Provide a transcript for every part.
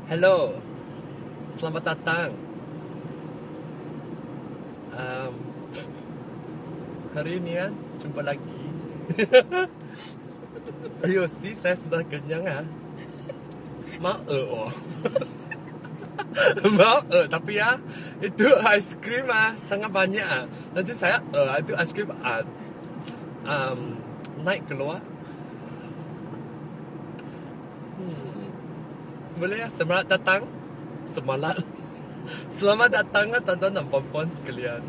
Hello, selamat datang. Hari ini ya, jumpa lagi. Ayo sih, saya sudah kenyang ya. Mau mau tapi ya itu ice cream sangat banyak. Nanti saya itu ice cream naik keluar. Boleh ya, selamat datang. Selamat datang tuan-tuan dan puan-puan sekalian.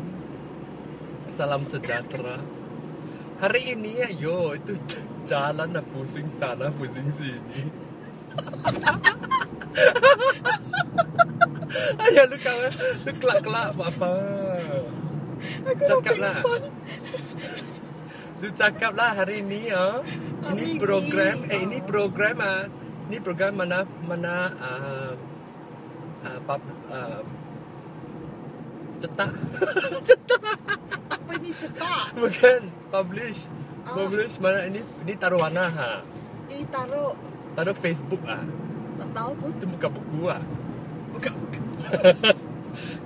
Salam sejahtera. Hari ini ya, itu jalan pusing sana, pusing sini. Ayah lu kawan, lu kelak-kelak apa? Aku Cakaplah. mau pingsan. Lu cakaplah hari ini ya. Ini program, ini program mana cetak. Apa ini cetak? Bukan publish mana ini taruh mana Ini taruh. taruh Facebook Tak tahu pun. itu buka buku Bukan.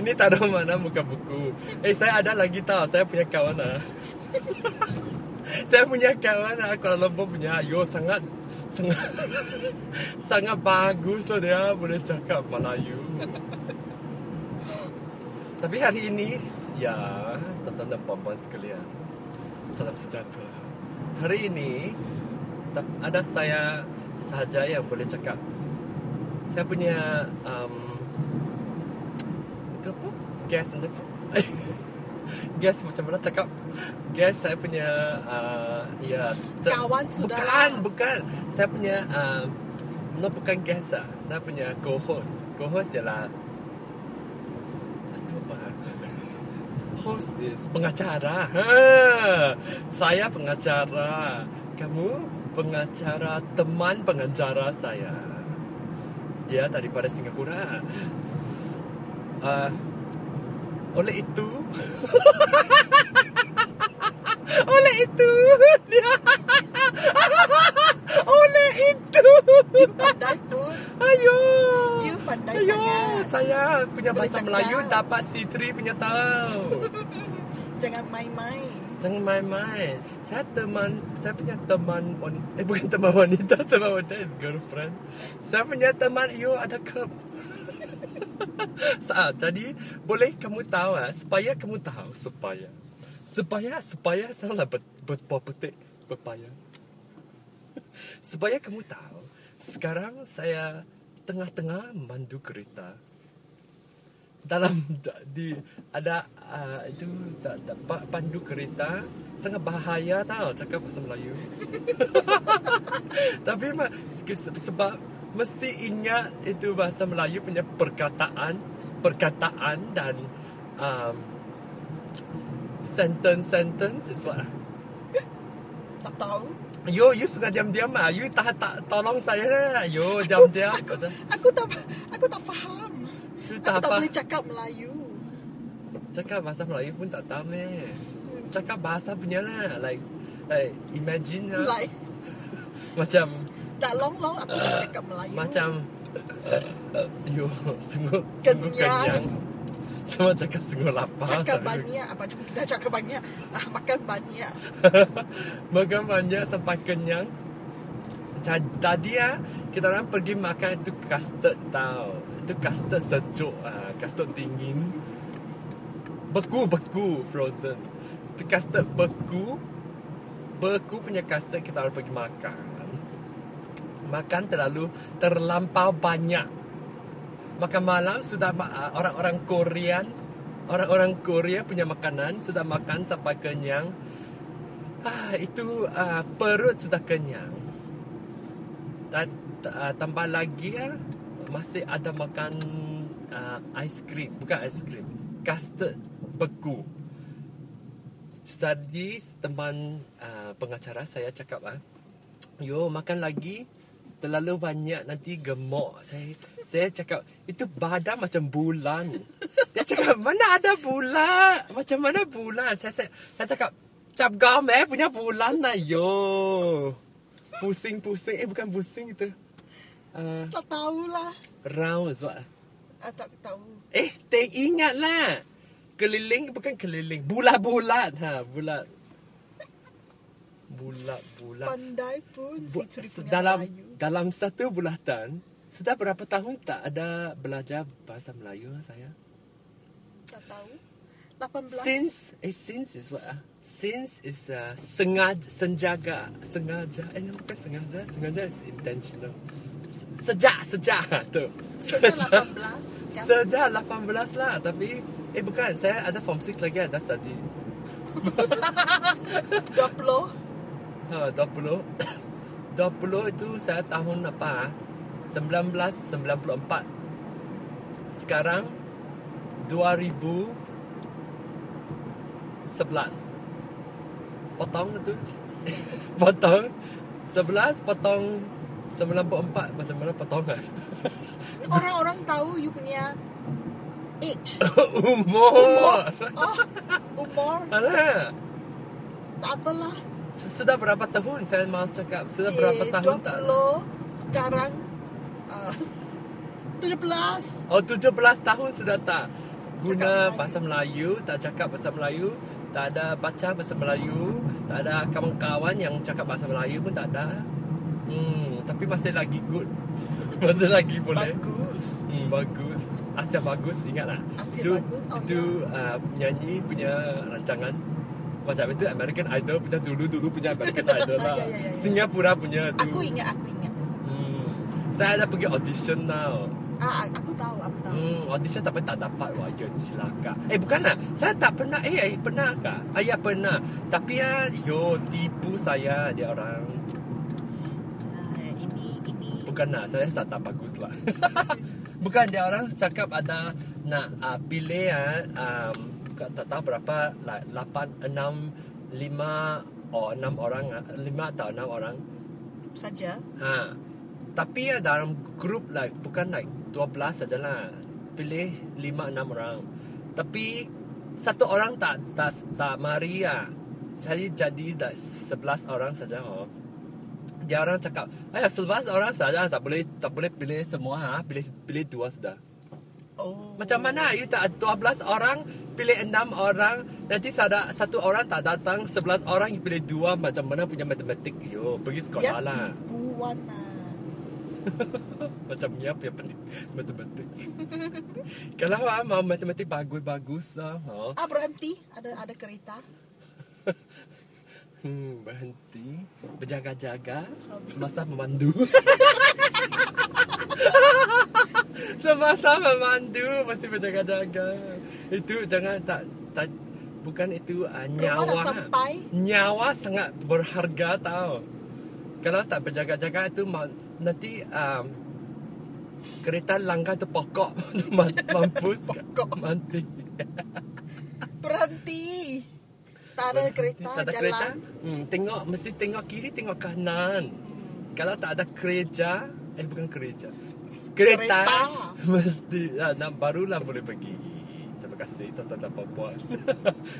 ini taruh mana buka buku. Saya ada lagi tahu, saya punya kawan saya punya kawan Kuala Lumpur punya sangat sangat bagus loh, dia boleh cakap Melayu. Tapi hari ini ya, tuan-tuan dan puan-puan sekalian, salam sejahtera. Hari ini ada saya sahaja yang boleh cakap. Saya punya apa? Guest yang cakap. Guest macam mana cakap? Guest saya punya Kawan saudara. Bukan. Saya punya bukan guest saya punya co-host. Co-host ialah itu apa? Host is pengacara. Saya pengacara. Kamu pengacara, teman pengacara saya. Dia daripada Singapura. Oleh itu dia oleh itu Pandai pun. ayo You pandai sangat. saya punya Boleh bahasa cakap. Melayu dapat C3 punya tahu. Jangan main-main. Jangan main-main. Saya punya teman wanita. Bukan teman wanita. Teman wanita is girlfriend. Saya punya teman ada cup. Jadi boleh kamu tahu supaya kamu tahu supaya salah berbuah petik pepaya. Supaya kamu tahu, sekarang saya tengah-tengah memandu kereta. Ada itu pandu kereta sangat bahaya tahu cakap bahasa Melayu. Tapi sebab mesti ingat itu bahasa Melayu punya perkataan dan sentence is what? Tak tahu. You suka diam-diam you tak tolong saya lah. Diam-diam. Aku tak faham. You Aku tak tak apa. boleh cakap Melayu. Cakap bahasa Melayu pun tak tahu Cakap bahasa punya lah. Like imagine lah. Like Macam tak long aku tak cakap Melayu. Macam sungguh Kenyang. kenyang. Semua cakap sungguh lapar. Cakap banyak. Apa cuma kita cakap banyak. Makan banyak. Makan banyak sampai kenyang. Tadi kita orang pergi makan itu custard tau. Itu custard sejuk, custard dingin. Beku frozen. Itu custard beku punya custard kita orang pergi makan terlampau banyak. Makan malam sudah orang Korea punya makanan sudah makan sampai kenyang. Itu perut sudah kenyang. Tambah lagi masih ada makan bukan ice cream, custard beku. Jadi teman pengacara saya cakap makan lagi terlalu banyak nanti gemuk. Saya cakap itu badan macam bulan. Dia cakap mana ada bulan? Macam mana bulan? Saya cakap cap gam punya bulan lah yo. Pusing bukan pusing itu. Tak tahulah. Round is what? Tak tahu. Tak ingat lah. Keliling bukan keliling. Bulat-bulat. Bulat. Bulat-bulat. Pandai pun si Turi punya dalam Melayu. dalam satu bulatan, sudah berapa tahun tak ada belajar bahasa Melayu saya? Tak tahu. 18. Since is what? Since is sengaja. Bukan sengaja is intentional. Sejak tu. Sejak 18 kan? Sejak 18 lah. Tapi bukan, saya ada form 6 lagi ada study. 20. 20 itu saya tahun apa? 1994. Sekarang 2011. Potong itu. Potong 11 potong 94 macam mana potong kan? Orang-orang tahu you punya age. Umur. Umur. Alah. Tak apalah. Sudah berapa tahun saya mau cakap? Sudah berapa tahun 20, tak? sekarang 17. 17 tahun sudah tak guna Cakap bahasa Melayu, tak cakap bahasa Melayu, tak ada baca bahasa Melayu, tak ada kawan-kawan yang cakap bahasa Melayu pun tak ada. Tapi masih lagi good. Masih lagi boleh. Bagus. Bagus. Asia bagus, ingatlah. Asia Itu bagus. itu nyanyi punya rancangan. Macam itu American Idol punya dulu punya American Idol lah. Ya. Singapura punya tu. Aku ingat. Saya ada pergi audition now. Aku tahu. Audition tapi tak dapat. Wah, ya celaka. Bukan lah. Saya tak pernah. Pernah kah? Ya pernah. Tapi tipu saya dia orang. Ini. Bukan lah. Saya tak bagus lah. Bukan, dia orang cakap ada nak pilih tak tahu berapa 8, 6, 5 orang 5 atau 6 orang Saja. tapi dalam grup bukan 12 sajalah, pilih 5-6 orang. Tapi satu orang tak mari saya jadi 11 orang saja. Dia orang cakap 11 orang saja, tak boleh pilih semua. Pilih 2 sudah. Macam mana you tak 12 orang pilih 6 orang, nanti satu orang tak datang, 11 orang you pilih 2, macam mana punya matematik? Pergi sekolah lah. Tipuan lah. Macam ni apa yang penting matematik. Kalau mau matematik bagus lah. Berhenti. Ada kereta. Berhenti, berjaga-jaga semasa memandu. Semasa memandu mesti berjaga-jaga. Itu jangan tak bukan itu nyawa. Nyawa sangat berharga tau. Kalau tak berjaga-jaga itu nanti kereta langgar tu pokok mampus mati. Berhenti. Tak ada kereta. Tak ada kereta. Mesti tengok kiri, tengok kanan. Kalau tak ada kereta, bukan kereta. Mesti barulah boleh pergi. Terima kasih tuan-tuan dan puan-puan.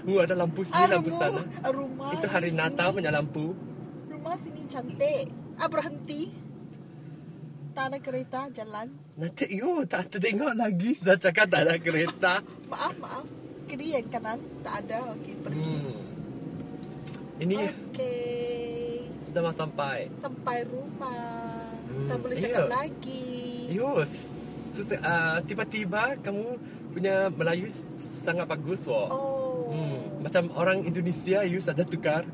Ada lampu sini, lampu sana. Rumah itu hari Natal punya lampu. Rumah sini cantik. Berhenti. Tak ada kereta jalan. Nanti tak tengok lagi. Dah cakap tak ada kereta. Maaf. Kiri yang kanan tak ada. Okey, pergi. Ini sudah mau sampai rumah. Tak boleh cakap lagi. Tiba-tiba kamu punya Melayu sangat bagus. Macam orang Indonesia you saja tukar.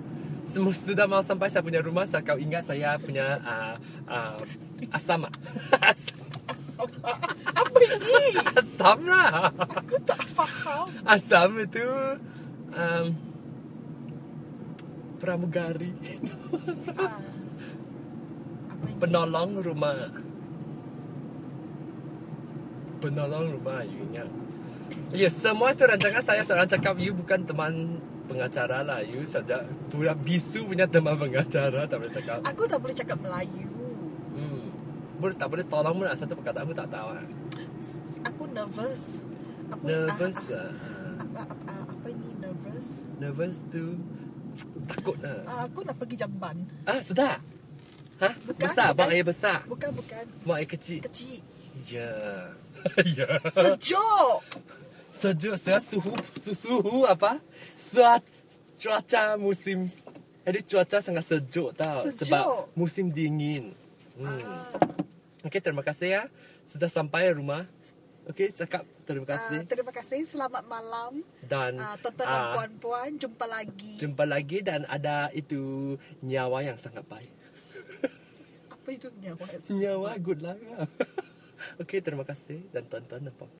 Semua sudah mau sampai saya punya rumah, kau ingat saya punya asam. Apa ini? Asam lah. Aku tak faham. Asam itu pramugari. Penolong rumah. You ingat? Semua itu rancangan saya seorang cakap you bukan teman pengacara lah. You saja pura bisu punya teman pengacara. Tak boleh cakap. Aku tak boleh cakap Melayu. Tak boleh tolong pun satu perkataanmu tak tahu. Aku nervous. Nervous. Apa ini nervous? Nervous tu takut lah. Aku nak pergi Jamban. Sudah. Hah? Bukan, Besar? bukan. Buang air besar? Bukan, bukan. Buang air kecil? Kecil. Ya. Ya. Sejuk. Sejuk. Suhu apa? Cuaca musim. Jadi cuaca sangat sejuk tau. Sejuk. Sebab musim dingin. Okey, terima kasih ya. Sudah sampai rumah. Okey, cakap terima kasih. Terima kasih. Selamat malam. Dan Tonton dan puan-puan. Jumpa lagi. jumpa lagi dan ada itu nyawa yang sangat baik. Apa itu nyawa? Nyawa good lah. Okey, terima kasih dan tonton apa.